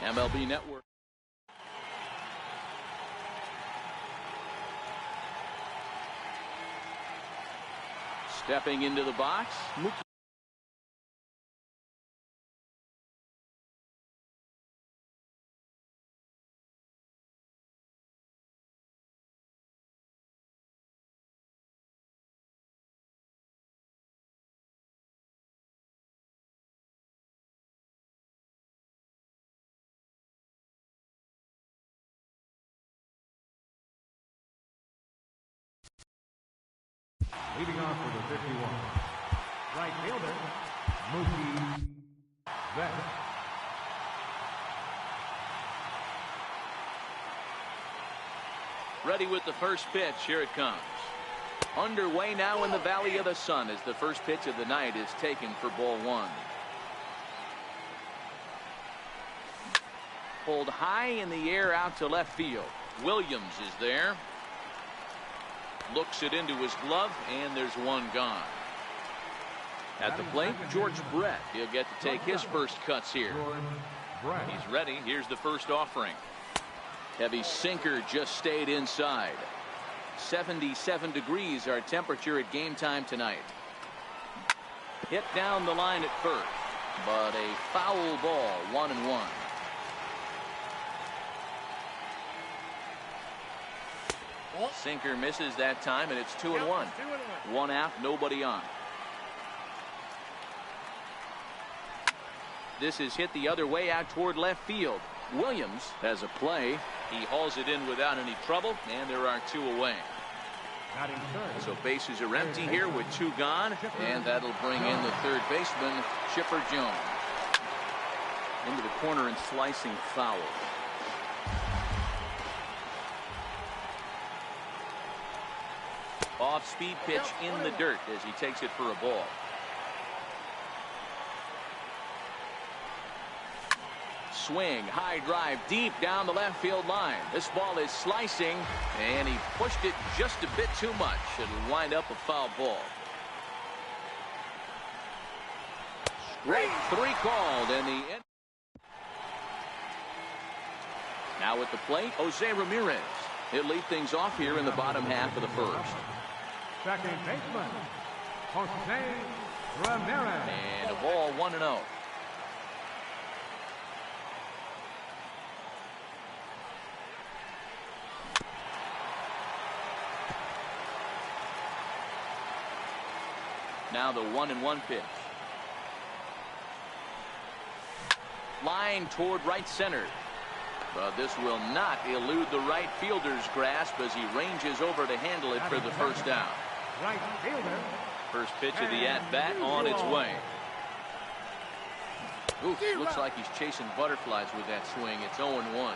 MLB Network. Stepping into the box, Mookie. Leading off for the 51, right fielder, Mookie Betts. Ready with the first pitch. Here it comes. Underway now in the Valley of the Sun as the first pitch of the night is taken for ball one. Pulled high in the air out to left field. Williams is there. Looks it into his glove, and there's one gone. At the plate, George Brett. He'll get to take his first cuts here. He's ready. Here's the first offering. Heavy sinker just stayed inside. 77 degrees our temperature at game time tonight. Hit down the line at first, but a foul ball, 1-1. Sinker misses that time, and it's 2-1. One out, nobody on. This is hit the other way out toward left field. Williams has a play. He hauls it in without any trouble, and there are two away. So bases are empty here with two gone, and that'll bring in the third baseman, Chipper Jones. Into the corner and slicing foul. Off-speed pitch in the dirt as he takes it for a ball. Swing, high drive, deep down the left field line. This ball is slicing, and he pushed it just a bit too much. It'll wind up a foul ball. Strike three called, and the end. Now at the plate, Jose Ramirez. He'll lead things off here in the bottom half of the first. Second baseman, Jose Ramirez. And a ball, 1-0. Now the 1-1 pitch. Line toward right center. But this will not elude the right fielder's grasp as he ranges over to handle it for the first down. Right fielder. First pitch of the at-bat on its way. Oof, looks like he's chasing butterflies with that swing. It's 0-1.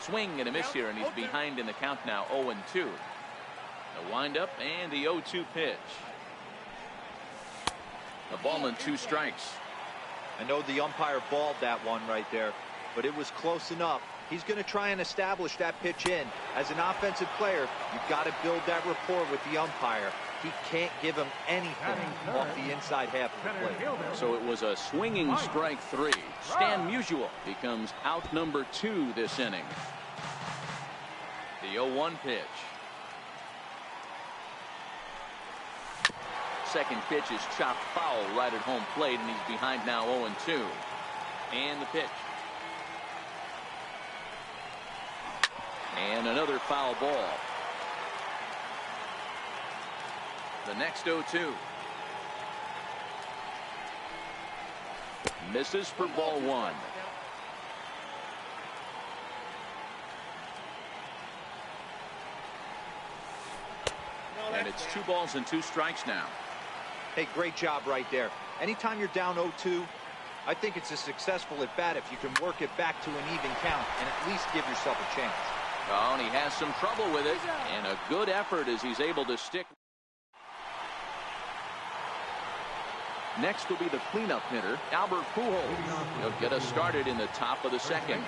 Swing and a miss here, and he's behind in the count now, 0-2. The windup and the 0-2 pitch. A ball and two strikes. I know the umpire balled that one right there, but it was close enough. He's going to try and establish that pitch in. As an offensive player, you've got to build that rapport with the umpire. He can't give him anything off the inside half of the plate. So it was a swinging strike three. Stan Musial becomes out number 2 this inning. The 0-1 pitch. Second pitch is chopped foul right at home plate, and he's behind now 0-2. And the pitch. And another foul ball. The next 0-2. Misses for ball 1. And it's 2 balls and 2 strikes now. Hey, great job right there. Anytime you're down 0-2, I think it's a successful at bat if you can work it back to an even count and at least give yourself a chance. Oh, and he has some trouble with it, and a good effort as he's able to stick. Next will be the cleanup hitter, Albert Pujols. He'll get us started in the top of the second.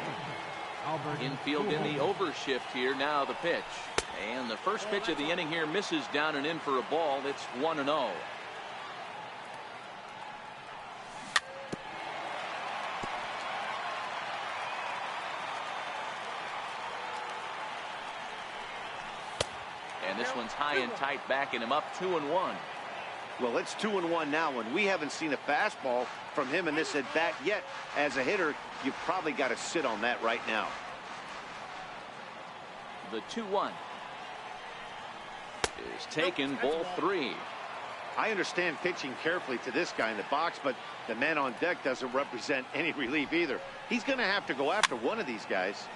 Infield in the overshift here. Now the pitch. And the first pitch of the inning here misses down and in for a ball. It's 1-0. And this one's high and tight, backing him up 2-1. Well, it's 2-1 now, and we haven't seen a fastball from him in this at bat yet. As a hitter, you've probably got to sit on that right now. The 2-1 is taken, ball 3. I understand pitching carefully to this guy in the box, but the man on deck doesn't represent any relief either. He's going to have to go after one of these guys.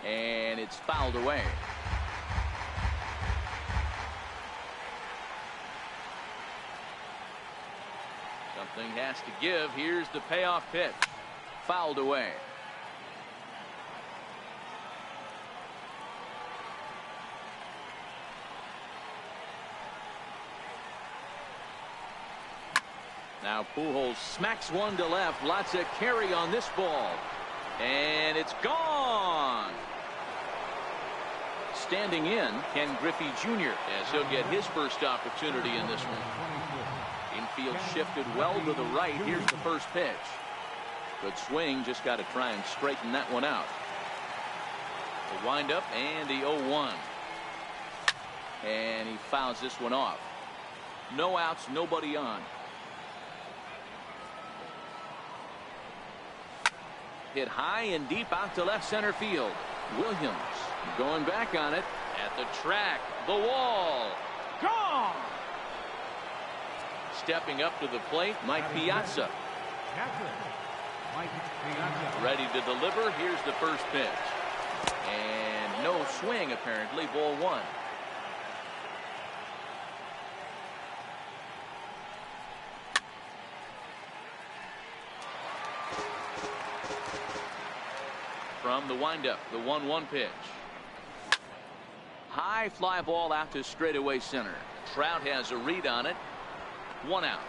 And it's fouled away. Something has to give. Here's the payoff pitch. Fouled away. Now Pujols smacks one to left. Lots of carry on this ball. And it's gone. Standing in, Ken Griffey Jr. as he'll get his first opportunity in this one. Infield shifted well to the right. Here's the first pitch. Good swing. Just got to try and straighten that one out. The windup and the 0-1. And he fouls this one off. No outs, nobody on. Hit high and deep out to left center field. Williams going back on it at the track. The wall. Gone. Stepping up to the plate, Mike Piazza. Ready to deliver. Here's the first pitch. And no swing, apparently. Ball 1. From the windup, the 1-1 pitch. High fly ball out to straightaway center. Trout has a read on it. 1 out.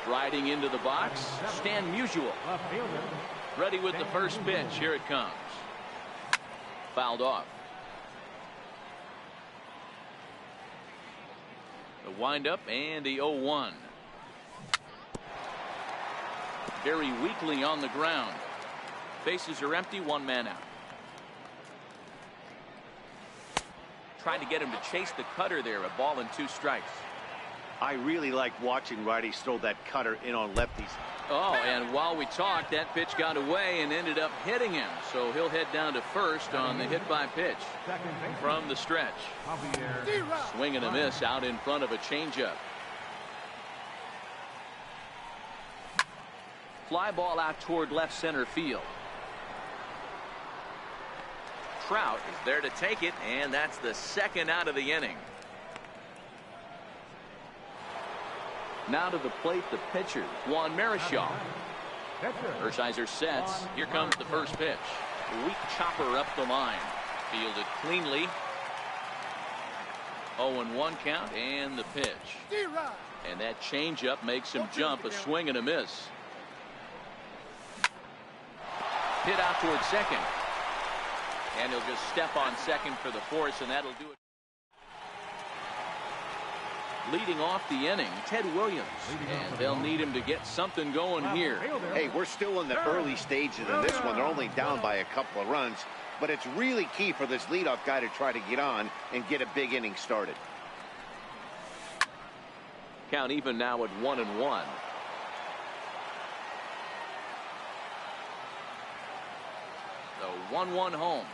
Striding into the box, Stan Musial. Ready with the first pitch. Here it comes. Fouled off. The windup and the 0-1. Very weakly on the ground. Bases are empty, 1 man out. Trying to get him to chase the cutter there. A ball and 2 strikes. I really like watching righties throw that cutter in on lefties. Oh, and while we talked, that pitch got away and ended up hitting him. So he'll head down to first on the hit by pitch from the stretch. Swing and a miss out in front of a changeup. Fly ball out toward left center field. Trout is there to take it, and that's the 2nd out of the inning. Now to the plate, the pitcher, Juan Marichal. Hershiser sets. Here comes the first pitch. Weak chopper up the line. Fielded cleanly. 0-1 count, and the pitch. And that changeup makes him jump. A swing and a miss. Hit out towards second. And he'll just step on second for the force, and that'll do it. Leading off the inning, Ted Williams. And they'll need him to get something going here. Hey, we're still in the early stages of this one. They're only down by a couple of runs. But it's really key for this leadoff guy to try to get on and get a big inning started. Count even now at 1-1. The 1-1 home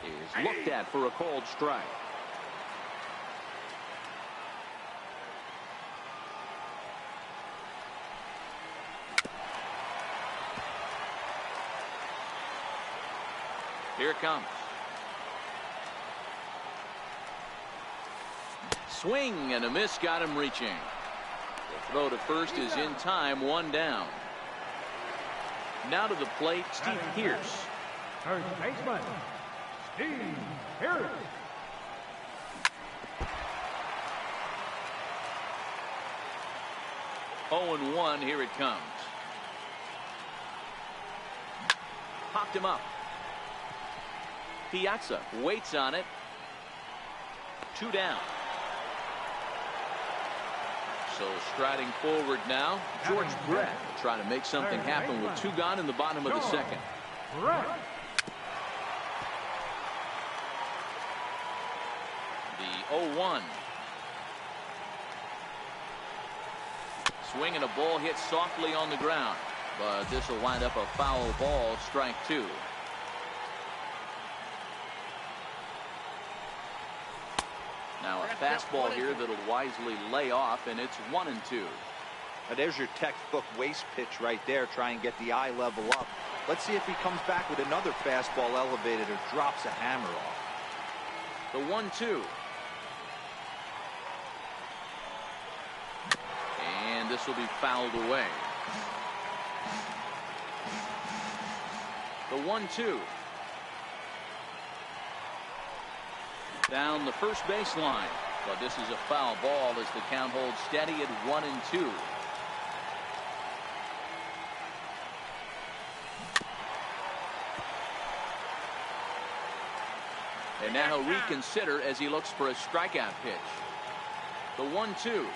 is looked at for a called strike. Here it comes. Swing and a miss got him reaching. The throw to first is in time, 1 down. Now to the plate, Steve Pearce. First baseman, Steve Pearce. Oh and 1, here it comes. Popped him up. Piazza waits on it. 2 down. So striding forward now, George Brett trying to make something happen with 2 gone in the bottom of the second. The 0-1. Swing and a ball hit softly on the ground, but this will wind up a foul ball, strike 2. Now a fastball here that'll wisely lay off, and it's 1-2. Now there's your textbook waste pitch right there. Try and get the eye level up. Let's see if he comes back with another fastball elevated or drops a hammer off. The 1-2. And this will be fouled away. The 1-2. Down the first baseline, but this is a foul ball as the count holds steady at 1-2. And now he'll reconsider as he looks for a strikeout pitch. The 1-2.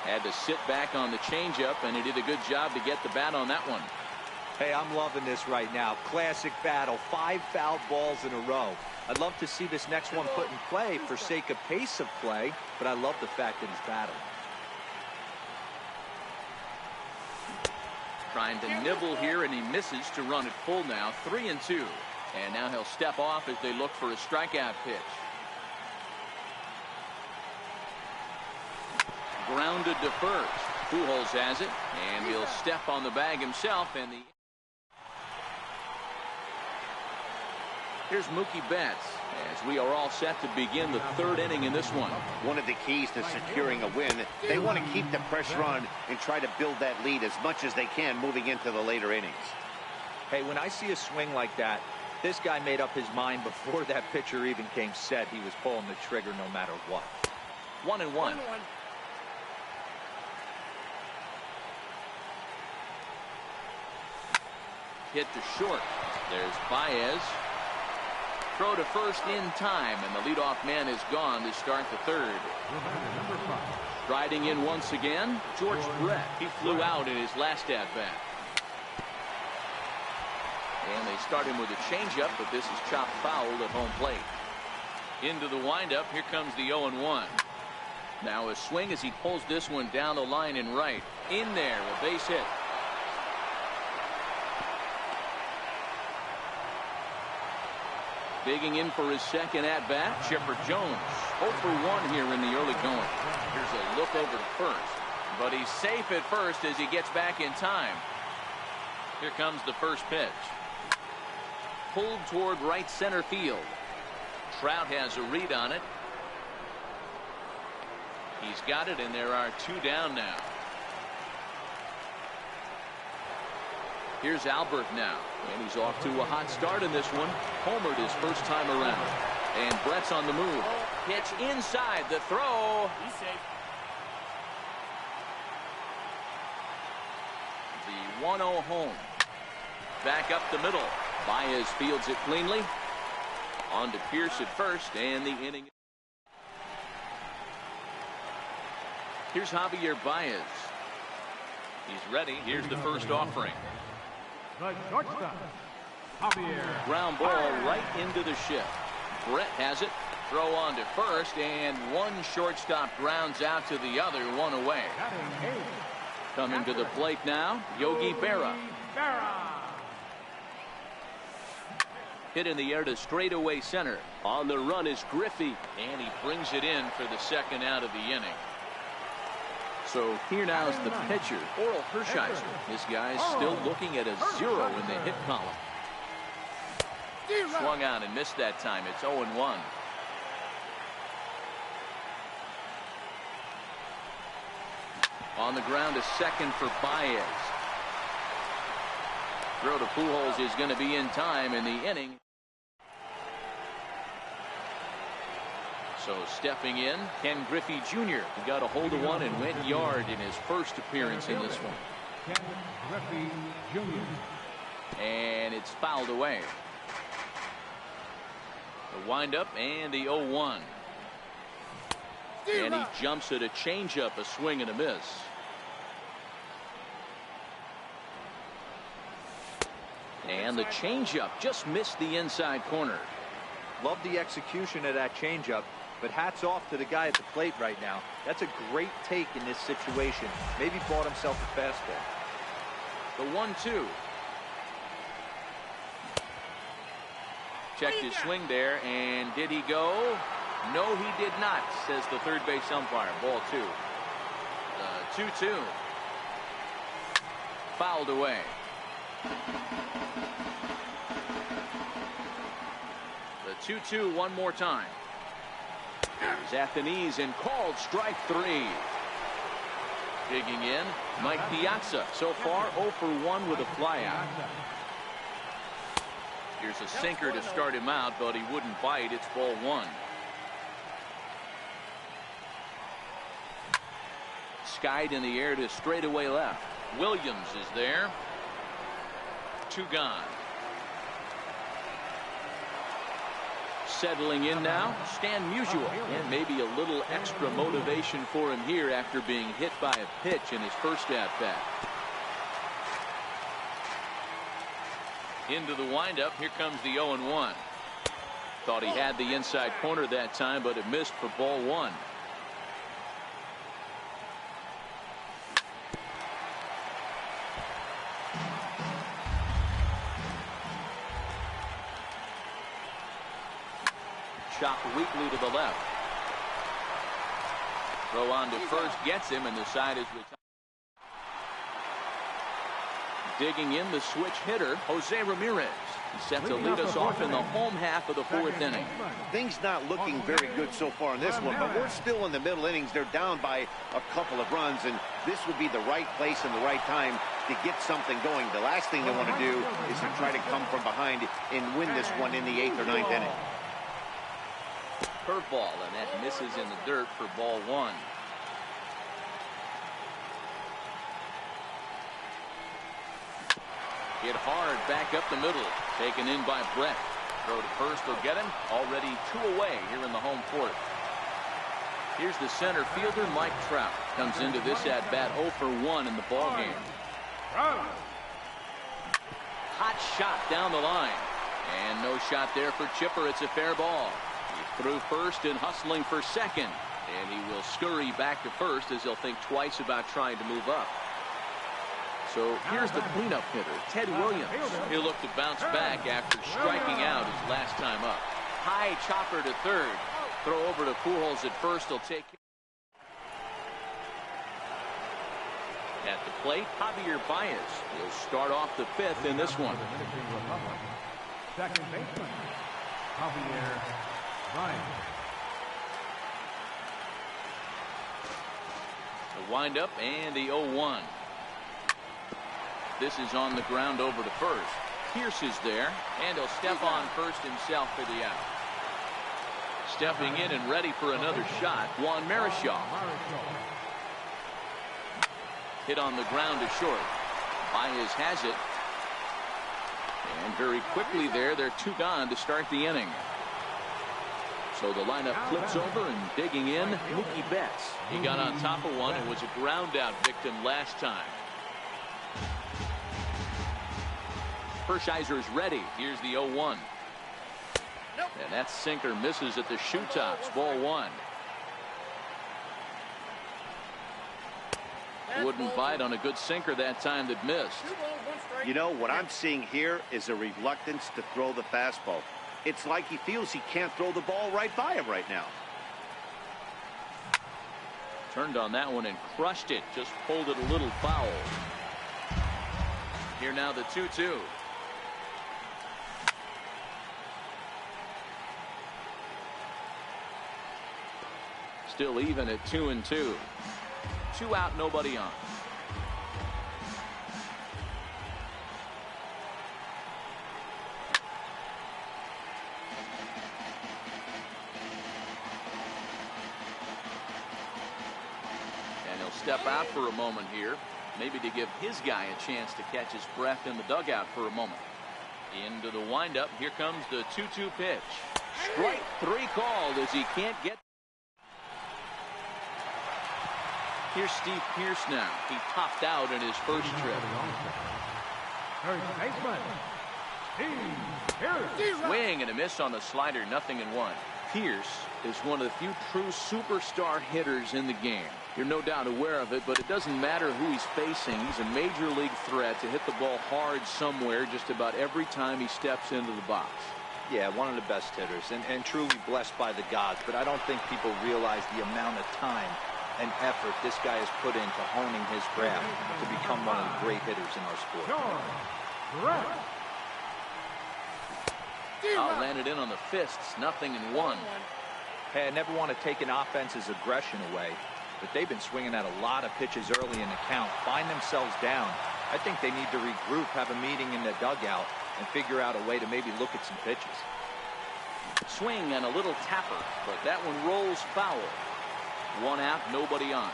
Had to sit back on the changeup, and he did a good job to get the bat on that one. Hey, I'm loving this right now. Classic battle. 5 fouled balls in a row. I'd love to see this next one put in play for sake of pace of play, but I love the fact that he's battling. Trying to nibble here, and he misses to run it full now. 3-2. And now he'll step off as they look for a strikeout pitch. Grounded to first. Pujols has it, and he'll step on the bag himself. And here's Mookie Betts as we are all set to begin the 3rd inning in this one. One of the keys to securing a win, they want to keep the pressure on and try to build that lead as much as they can moving into the later innings. Hey, when I see a swing like that, this guy made up his mind before that pitcher even came set. He was pulling the trigger no matter what. 1-1. Hit to short. There's Baez. Throw to first in time, and the leadoff man is gone to start the 3rd. Striding in once again, George Brett. He flew out in his last at-bat. And they start him with a changeup, but this is chopped foul at home plate. Into the windup, here comes the 0-1. Now a swing as he pulls this one down the line and right. In there, a base hit. Digging in for his second at-bat, Chipper Jones. 0 for 1 here in the early going. Here's a look over to first, but he's safe at first as he gets back in time. Here comes the first pitch. Pulled toward right center field. Trout has a read on it. He's got it, and there are 2 down now. Here's Albert now, and he's off to a hot start in this one. Homered his first time around. And Brett's on the move. Pitch inside, the throw. He's safe. The 1-0 home. Back up the middle. Baez fields it cleanly. On to Pierce at first, and the inning. Here's Javier Baez. He's ready. Here's the first offering. The shortstop, Javier. Ground ball right into the shift. Brett has it. Throw on to first, and one shortstop grounds out to the other, 1 away. Coming to the plate now, Yogi Berra. Hit in the air to straightaway center. On the run is Griffey, and he brings it in for the second out of the inning. So here now is the pitcher, Oral Hershiser. This guy's still looking at a 0 in the hit column. Swung out and missed that time. It's 0-1. On the ground, a second for Baez. Throw to Pujols is going to be in time in the inning. So stepping in, Ken Griffey Jr. He got a hold of one and went yard in his first appearance in this one. Ken Griffey Jr. And it's fouled away. The windup and the 0-1. And he jumps at a changeup, a swing and a miss. And the changeup just missed the inside corner. Love the execution of that changeup, but hats off to the guy at the plate right now. That's a great take in this situation. Maybe bought himself a fastball. The 1-2. Checked his swing there, and did he go? No, he did not, says the third base umpire. Ball 2. The 2-2. Fouled away. The 2-2 one more time. He's at the knees and called strike 3. Digging in, Mike Piazza. So far 0 for 1 with a flyout. Here's a sinker to start him out, but he wouldn't bite. It's ball 1. Skied in the air to straightaway left. Williams is there. 2 gone. Settling in now, Stan Musial, and maybe a little extra motivation for him here after being hit by a pitch in his first at-bat. Into the windup, here comes the 0-1. Thought he had the inside corner that time, but it missed for ball 1. Chopped weakly to the left. Throw on to first gets him, and the side is retired. Digging in, the switch hitter, Jose Ramirez. He's set to lead us off in the home half of the 4th inning. Things not looking very good so far in this one, but we're still in the middle innings. They're down by a couple of runs, and this would be the right place and the right time to get something going. The last thing they want to do is to try to come from behind and win this one in the 8th or 9th inning. Curveball, and that misses in the dirt for ball 1. Hit hard back up the middle. Taken in by Brett. Throw to first will get him. Already 2 away here in the home 4th. Here's the center fielder, Mike Trout. Comes into this at-bat 0 for 1 in the ballgame. Hot shot down the line. And no shot there for Chipper. It's a fair ball. He threw first and hustling for second. And he will scurry back to first as he'll think twice about trying to move up. So here's the cleanup hitter, Ted Williams. He'll look to bounce back after striking out his last time up. High chopper to third. Throw over to Pujols at first. He'll take care. At the plate, Javier Baez. He'll start off the 5th in this one. Second baseman, Javier Baez. The windup and the 0-1. This is on the ground over to first. Pierce is there, and he'll step on first himself for the out. Stepping in and ready for another shot, Juan Marichal. Hit on the ground to short. Baez has it. And very quickly there, they're 2 gone to start the inning. So the lineup flips over, and digging in, Mookie Betts. He got on top of one and was a ground out victim last time. Hershiser's ready. Here's the 0-1. And that sinker misses at the shoe tops. Ball 1. Wouldn't bite on a good sinker that time that missed. You know, what I'm seeing here is a reluctance to throw the fastball. It's like he feels he can't throw the ball right by him right now. Turned on that one and crushed it. Just pulled it a little foul. Here now the 2-2. Still even at 2-2. 2 out, nobody on. And he'll step out for a moment here, maybe to give his guy a chance to catch his breath in the dugout for a moment. Into the windup. Here comes the 2-2 pitch. Strike 3 called as he can't get. Here's Steve Pearce now. He topped out in his first trip. Third baseman, Steve Pearce. Swing and a miss on the slider, 0-1. Pearce is one of the few true superstar hitters in the game. You're no doubt aware of it, but it doesn't matter who he's facing. He's a major league threat to hit the ball hard somewhere just about every time he steps into the box. Yeah, one of the best hitters and truly blessed by the gods, but I don't think people realize the amount of time and effort this guy has put into honing his craft to become one of the great hitters in our sport. Landed in on the fists, 0-1. Hey, I never want to take an offense's aggression away, but they've been swinging at a lot of pitches early in the count, find themselves down. I think they need to regroup, have a meeting in the dugout, and figure out a way to maybe look at some pitches. Swing and a little tapper, but that one rolls foul. 1 out, nobody on.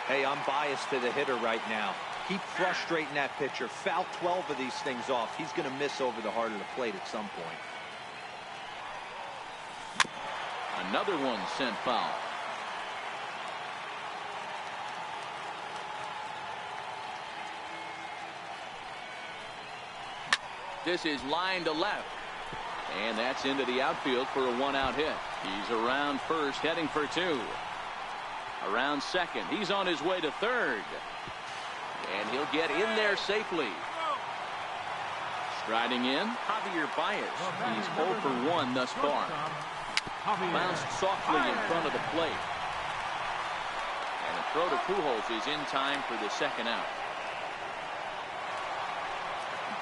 Hey, I'm biased to the hitter right now. Keep frustrating that pitcher. Foul 12 of these things off. He's going to miss over the heart of the plate at some point. Another one sent foul. This is line to left. And that's into the outfield for a 1-out hit. He's around first, heading for 2. Around second. He's on his way to third. And he'll get in there safely. Striding in, Javier Baez. He's 0 for 1 thus far. Bounced softly in front of the plate. And the throw to Pujols is in time for the 2nd out.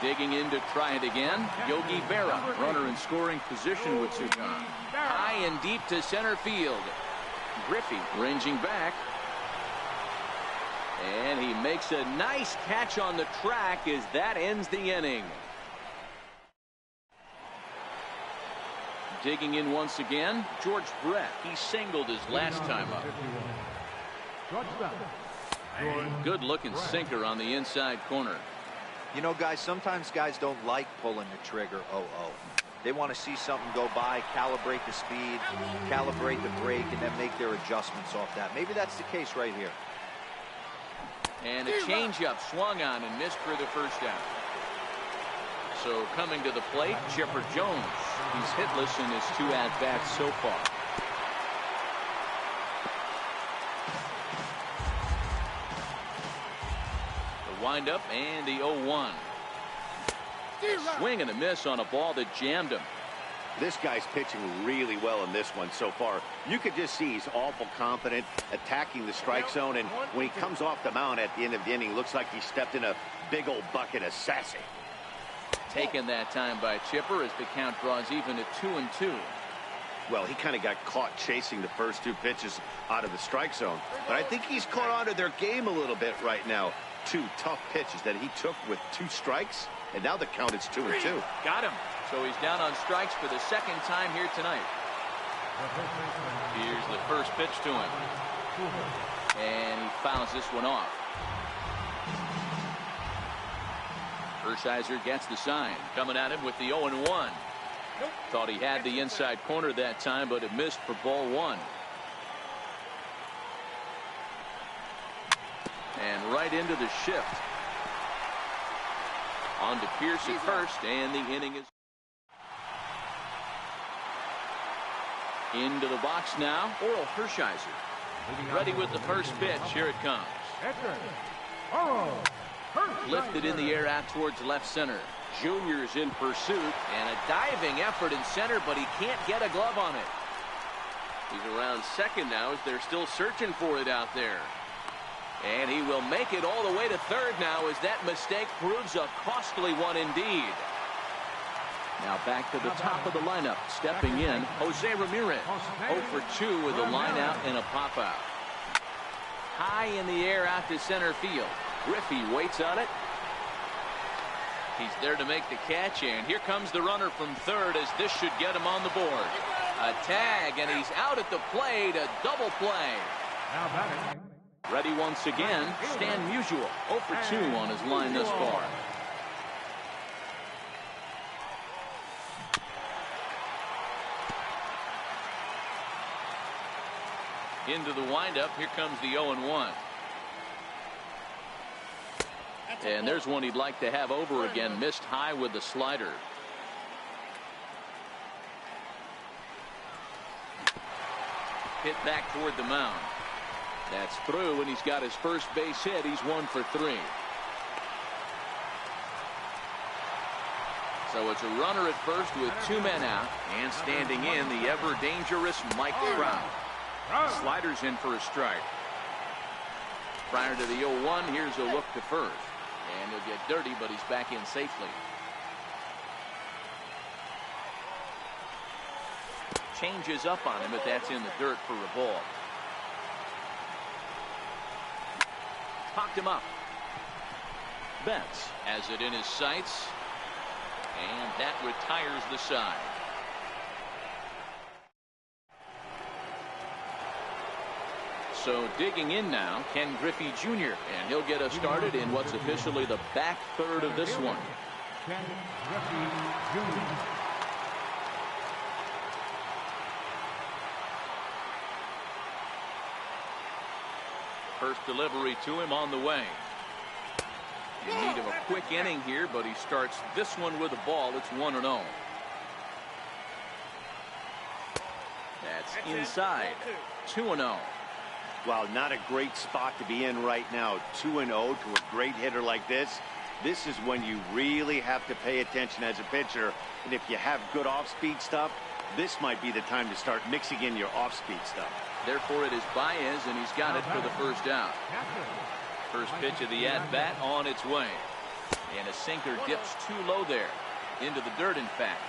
Digging in to try it again, Yogi Berra. Runner in scoring position with Sukan. High and deep to center field. Griffey ranging back. And he makes a nice catch on the track as that ends the inning. Digging in once again, George Brett. He singled his last time up. Good looking sinker on the inside corner. You know, guys, sometimes guys don't like pulling the trigger. They want to see something go by, calibrate the speed, calibrate the brake, and then make their adjustments off that. Maybe that's the case right here. And a changeup swung on and missed for the 1st out. So coming to the plate, Chipper Jones. He's hitless in his 2 at-bats so far. The windup and the 0-1. Swing and a miss on a ball that jammed him. This guy's pitching really well in this one so far. You could just see he's awful confident attacking the strike zone, and when he comes off the mound at the end of the inning, looks like he stepped in a big old bucket of sassy. Taken that time by Chipper as the count draws even at 2-2. Well, he kind of got caught chasing the first 2 pitches out of the strike zone, but I think he's caught on to their game a little bit right now. 2 tough pitches that he took with 2 strikes, and now the count is 2-2. Got him. So he's down on strikes for the 2nd time here tonight. Here's the first pitch to him. And he fouls this one off. Hershiser gets the sign. Coming at him with the 0-1. Thought he had the inside corner that time, but it missed for ball 1. And right into the shift. On to Pearce at first, and the inning is into the box now. Oral Hershiser ready with the first pitch. Here it comes. Lifted in the air out towards left center. Junior's in pursuit, and a diving effort in center, but he can't get a glove on it. He's around second now as they're still searching for it out there. And he will make it all the way to third now as that mistake proves a costly one indeed. Now back to the top of the lineup. Stepping in, Jose Ramirez. 0 for 2 with a line out and a pop out. High in the air out to center field. Griffey waits on it. He's there to make the catch, and here comes the runner from third as this should get him on the board. A tag, and he's out at the plate. A double play. Now batting. Ready once again, Stan Musial, 0 for 2 on his line thus far. Into the windup, here comes the 0-1. And there's one he'd like to have over again, missed high with the slider. Hit back toward the mound. That's through, and he's got his first base hit. He's 1 for 3. So it's a runner at first with 2 men out, and standing in, the ever dangerous Mike Trout. Sliders in for a strike. Prior to the 0-1, here's a look to first, and he'll get dirty, but he's back in safely. Changes up on him, but that's in the dirt for a ball. Popped him up. Betts has it in his sights, and that retires the side. So digging in now, Ken Griffey Jr., and he'll get us started in what's officially the back third of this one. Ken Griffey Jr. First delivery to him on the way. In need of a quick inning here, but he starts this one with a ball. It's 1-0. That's inside. 2-0. Well, not a great spot to be in right now. 2-0 to a great hitter like this. This is when you really have to pay attention as a pitcher. And if you have good off-speed stuff, this might be the time to start mixing in your off-speed stuff. Therefore, it is Baez, and he's got it for the first out. First pitch of the at-bat on its way. And a sinker dips too low there. Into the dirt, in fact.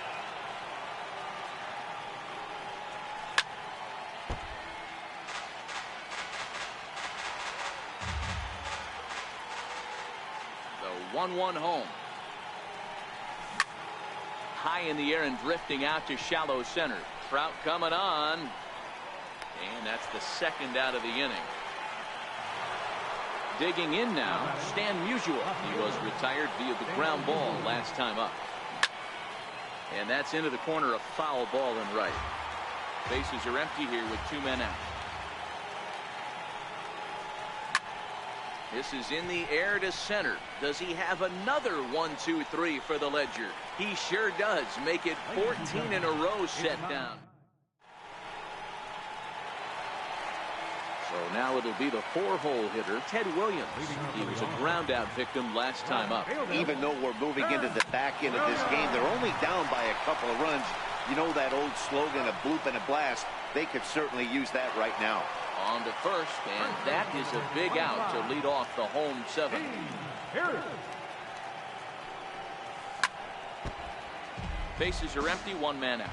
The 1-1 home. High in the air and drifting out to shallow center. Trout coming on. And that's the second out of the inning. Digging in now, Stan Musial. He was retired via the ground ball last time up. And that's into the corner, a foul ball and right. Bases are empty here with 2 men out. This is in the air to center. Does he have another 1-2-3 for the Ledger? He sure does. Make it 14 in a row set down. So now it'll be the 4-hole hitter, Ted Williams. He was a ground out victim last time up. Even though we're moving into the back end of this game, they're only down by a couple of runs. You know that old slogan, a bloop and a blast. They could certainly use that right now. On to first, and that is a big out to lead off the home 7th. Bases are empty, 1 man out.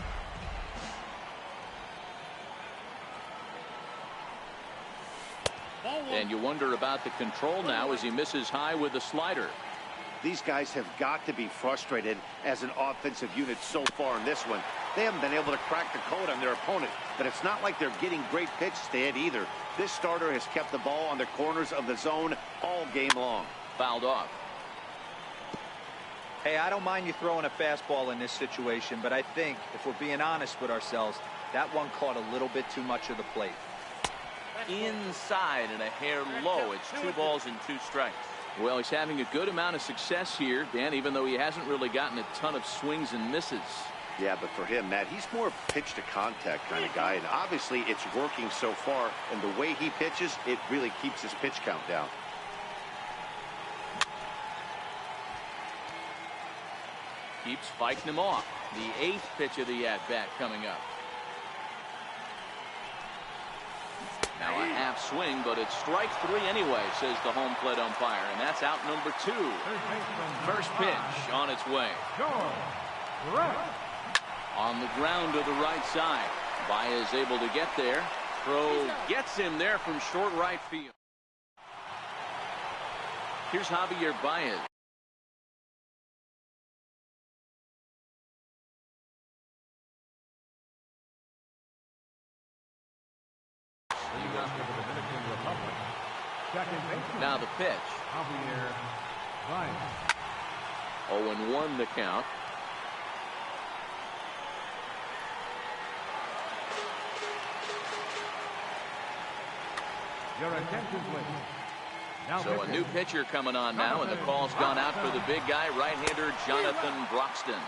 And you wonder about the control now as he misses high with the slider. These guys have got to be frustrated as an offensive unit so far in this one. They haven't been able to crack the code on their opponent, but it's not like they're getting great pitches to hit either. This starter has kept the ball on the corners of the zone all game long. Fouled off. Hey, I don't mind you throwing a fastball in this situation, but I think if we're being honest with ourselves, that one caught a little bit too much of the plate. Inside and a hair low. It's 2 balls and 2 strikes. Well, he's having a good amount of success here, Dan, even though he hasn't really gotten a ton of swings and misses. Yeah, but for him, Matt, he's more pitch to contact kind of guy, and obviously it's working so far, and the way he pitches, it really keeps his pitch count down. Keeps fighting him off. The 8th pitch of the at-bat coming up. Now a half swing, but it's strike 3 anyway, says the home plate umpire, and that's out number 2. First pitch on its way. On the ground to the right side. Baez able to get there. Throw gets him there from short right field. Here's Javier Baez. Second baseman. Now the pitch. Javier Baez. 0-1 the count. Your attention, please. Now So a new pitcher coming on now, and the call's gone out for the big guy, right-hander Jonathan Broxton.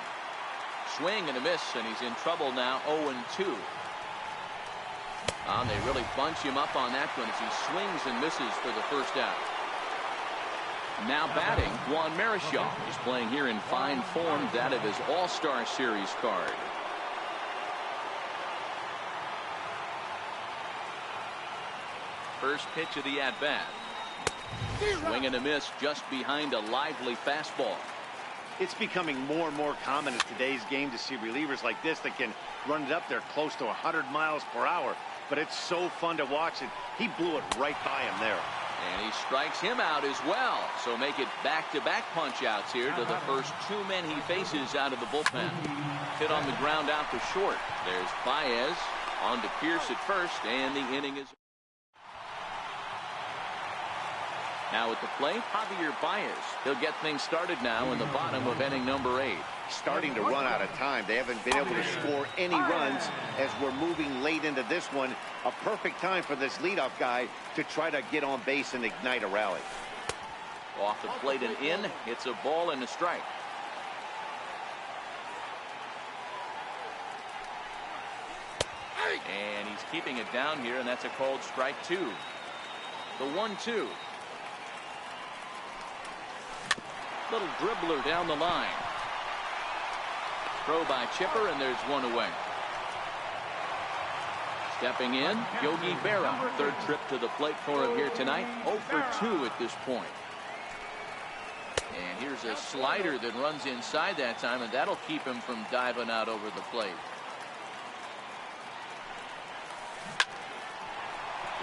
Swing and a miss, and he's in trouble now, 0-2. They really bunch him up on that one as he swings and misses for the first out. Now batting, Juan Marichal. He's playing here in fine form, that of his All-Star Series card. First pitch of the at-bat. Swing and a miss just behind a lively fastball. It's becoming more and more common in today's game to see relievers like this that can run it up there close to 100 miles per hour. But it's so fun to watch it. He blew it right by him there. And he strikes him out as well. So make it back-to-back punch-outs here to the first two men he faces out of the bullpen. Hit on the ground out for short. There's Baez on to Pierce at first, and the inning is. Now at the plate, Javier Baez. He'll get things started now in the bottom of inning number 8. Starting to run out of time. They haven't been able to score any runs as we're moving late into this one. A perfect time for this leadoff guy to try to get on base and ignite a rally. Off the plate and in. It's a ball and a strike. And he's keeping it down here, and that's a called strike 2. The 1-2. Little dribbler down the line. Throw by Chipper, and there's one away. Stepping in, Yogi Berra. Third trip to the plate for him here tonight. 0 for 2 at this point. And here's a slider that runs inside that time, and that'll keep him from diving out over the plate.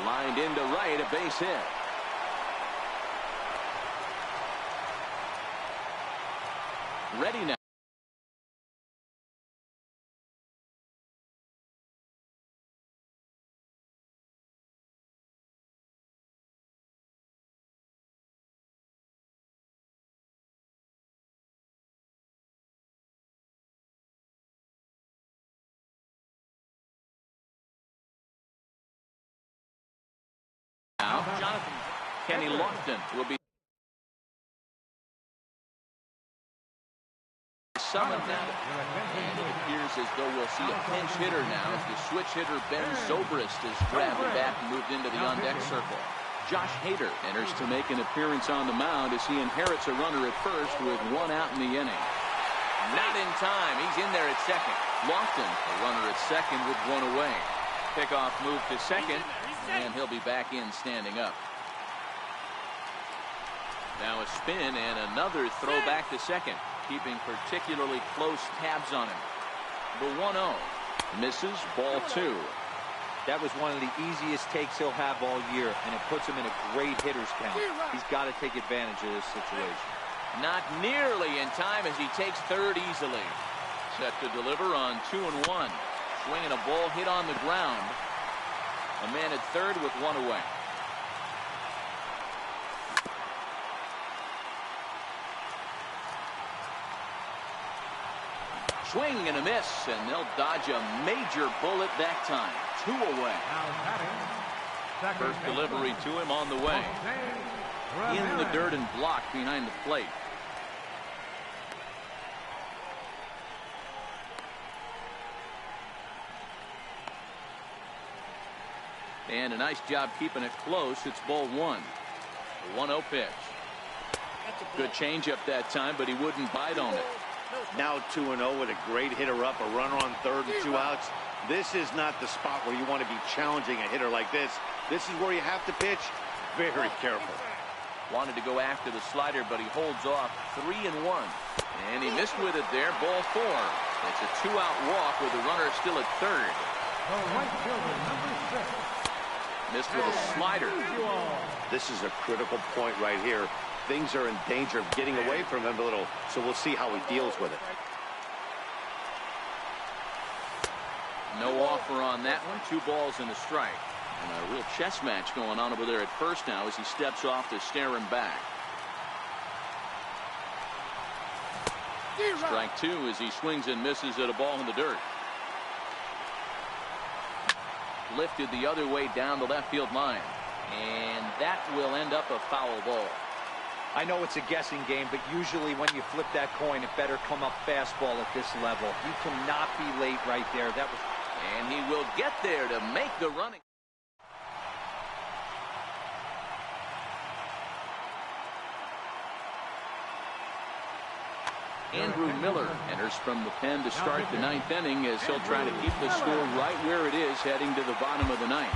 Lined into right, a base hit. Ready now. Now, Jonathan Kenny Lofton will be summoned now. And it appears as though we'll see a pinch hitter now as the switch hitter Ben Zobrist is grabbed back and moved into the on-deck circle. Josh Hader enters to make an appearance on the mound as he inherits a runner at first with 1 out in the inning. Not in time. He's in there at second. Lofton, a runner at second with 1 away. Pickoff move to second, and he'll be back in standing up. Now a spin and another throw back to second, keeping particularly close tabs on him. The 1-0 misses, ball 2. That was one of the easiest takes he'll have all year, and it puts him in a great hitter's count. He's got to take advantage of this situation. Not nearly in time as he takes third easily. Set to deliver on 2-1. Swinging a ball hit on the ground. A man at third with 1 away. Swing and a miss, and they'll dodge a major bullet that time. 2 away. First delivery to him on the way. In the dirt and blocked behind the plate. And a nice job keeping it close. It's ball 1. The 1-0 pitch. Good changeup that time, but he wouldn't bite on it. Now 2-0 with a great hitter up, a runner on third and 2 outs. This is not the spot where you want to be challenging a hitter like this. This is where you have to pitch very careful. Wanted to go after the slider, but he holds off. 3-1. And he missed with it there. Ball 4. It's a 2-out walk with the runner still at third. Missed with a slider. This is a critical point right here. Things are in danger of getting away from him a little, so we'll see how he deals with it. No offer on that one. 2 balls and a strike. And a real chess match going on over there at first now as he steps off to stare him back. Strike two as he swings and misses at a ball in the dirt. Lifted the other way down the left field line. And that will end up a foul ball. I know it's a guessing game, but usually when you flip that coin, it better come up fastball at this level. You cannot be late right there. And he will get there to make the running. Andrew Miller enters from the pen to start the ninth inning as he'll try to keep the score right where it is heading to the bottom of the ninth.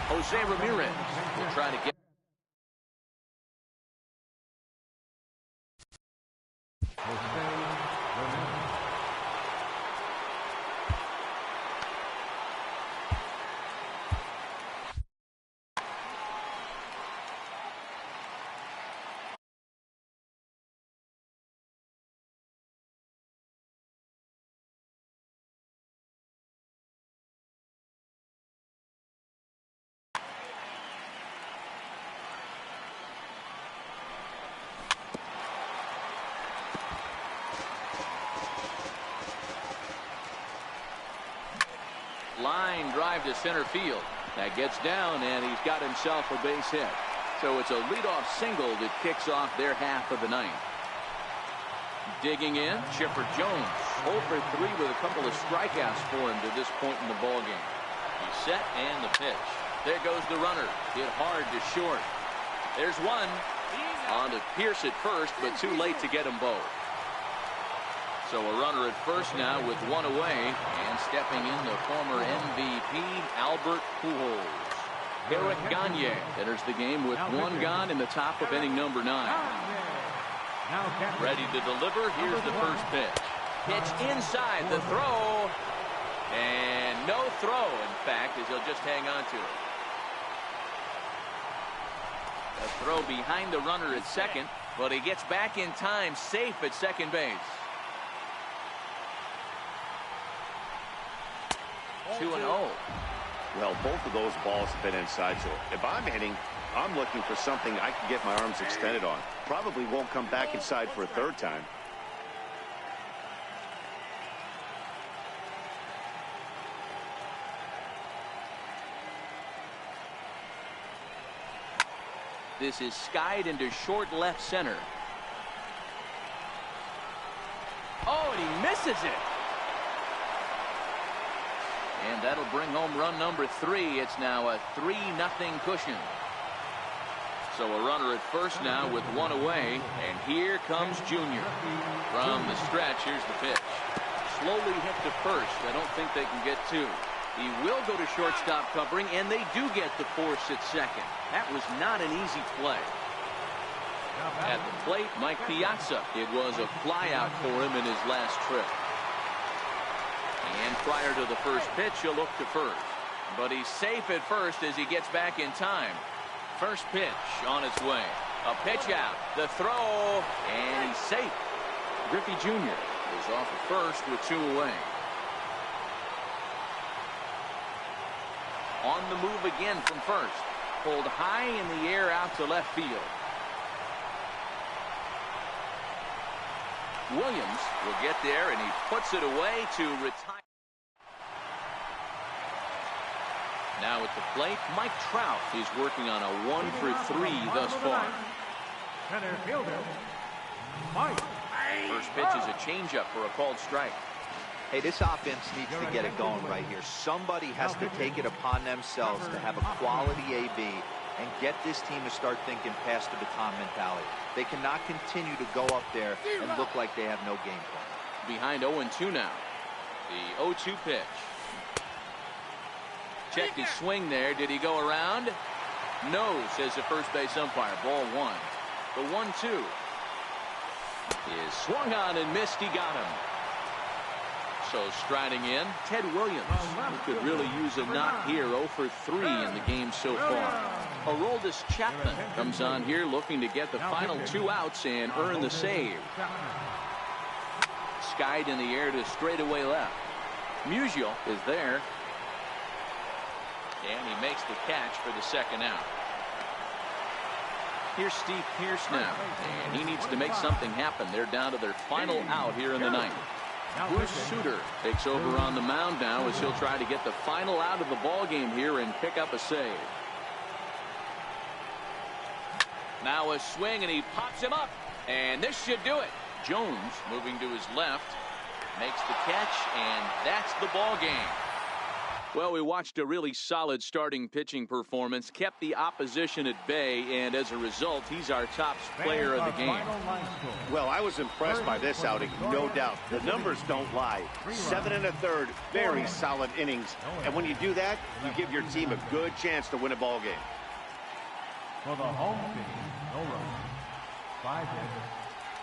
Jose Ramirez will try to get. Line drive to center field. That gets down, and he's got himself a base hit. So it's a leadoff single that kicks off their half of the ninth. Digging in, Chipper Jones. 0 for 3 with a couple of strikeouts for him to this point in the ballgame. He's set, and the pitch. There goes the runner. Hit hard to short. There's one. On to Pierce at first, but too late to get them both. So a runner at first now with one away, and stepping in the former MVP Albert Pujols. Eric Gagne enters the game with one gone in the top of inning number 9. Ready to deliver. Here's the first pitch. Pitch inside, the throw, and no throw, in fact, as he'll just hang on to it. A throw behind the runner at second, but he gets back in time, safe at second base. 2-0. Well, both of those balls have been inside, so if I'm hitting, I'm looking for something I can get my arms extended on. Probably won't come back inside for a third time. This is skied into short left center. Oh, and he misses it. And that'll bring home run number 3. It's now a 3-0 cushion. So a runner at first now with one away. And here comes Junior. From the stretch, here's the pitch. Slowly hit to first. I don't think they can get 2. He will go to shortstop covering, and they do get the force at second. That was not an easy play. At the plate, Mike Piazza. It was a flyout for him in his last trip. And prior to the first pitch, he'll look to first. But he's safe at first as he gets back in time. First pitch on its way. A pitch out. The throw. And he's safe. Griffey Jr. is off at first with 2 away. On the move again from first. Pulled high in the air out to left field. Williams will get there, and he puts it away to retire. Now at the plate, Mike Trout is working on a 1 for 3 thus far. Center fielder, Mike. First pitch is a changeup for a called strike. Hey, this offense needs to get it going right here. Somebody has to take it upon themselves to have a quality AB and get this team to start thinking past the baton mentality. They cannot continue to go up there and look like they have no game plan. Behind 0-2 now. The 0-2 pitch. Check his swing there. Did he go around? No, says the first base umpire. Ball 1. The 1-2 is swung on and missed. He got him. So striding in, Ted Williams, who could really use a knock here. 0 for 3 in the game so far. Aroldis Chapman comes on here looking to get the final 2 outs and earn the save. Skied in the air to straightaway left. Musial is there. And he makes the catch for the second out. Here's Steve Pierce now, and he needs to make something happen. They're down to their final out here in the ninth. Bruce Sutter takes over on the mound now as he'll try to get the final out of the ball game here and pick up a save. Now a swing, and he pops him up, and this should do it. Jones moving to his left, makes the catch, and that's the ball game. Well, we watched a really solid starting pitching performance, kept the opposition at bay, and as a result, he's our top player of the game. Well, I was impressed by this outing, no doubt. The numbers don't lie. 7 1/3, very solid innings. And when you do that, you give your team a good chance to win a ball game. For the home team, no runs, 5 hits,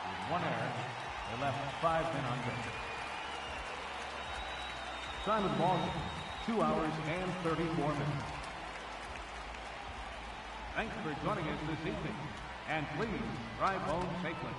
with 1 error. They left 5 men on base. Time of the ball game, 2 hours and 34 minutes. Thanks for joining us this evening. And please drive home safely.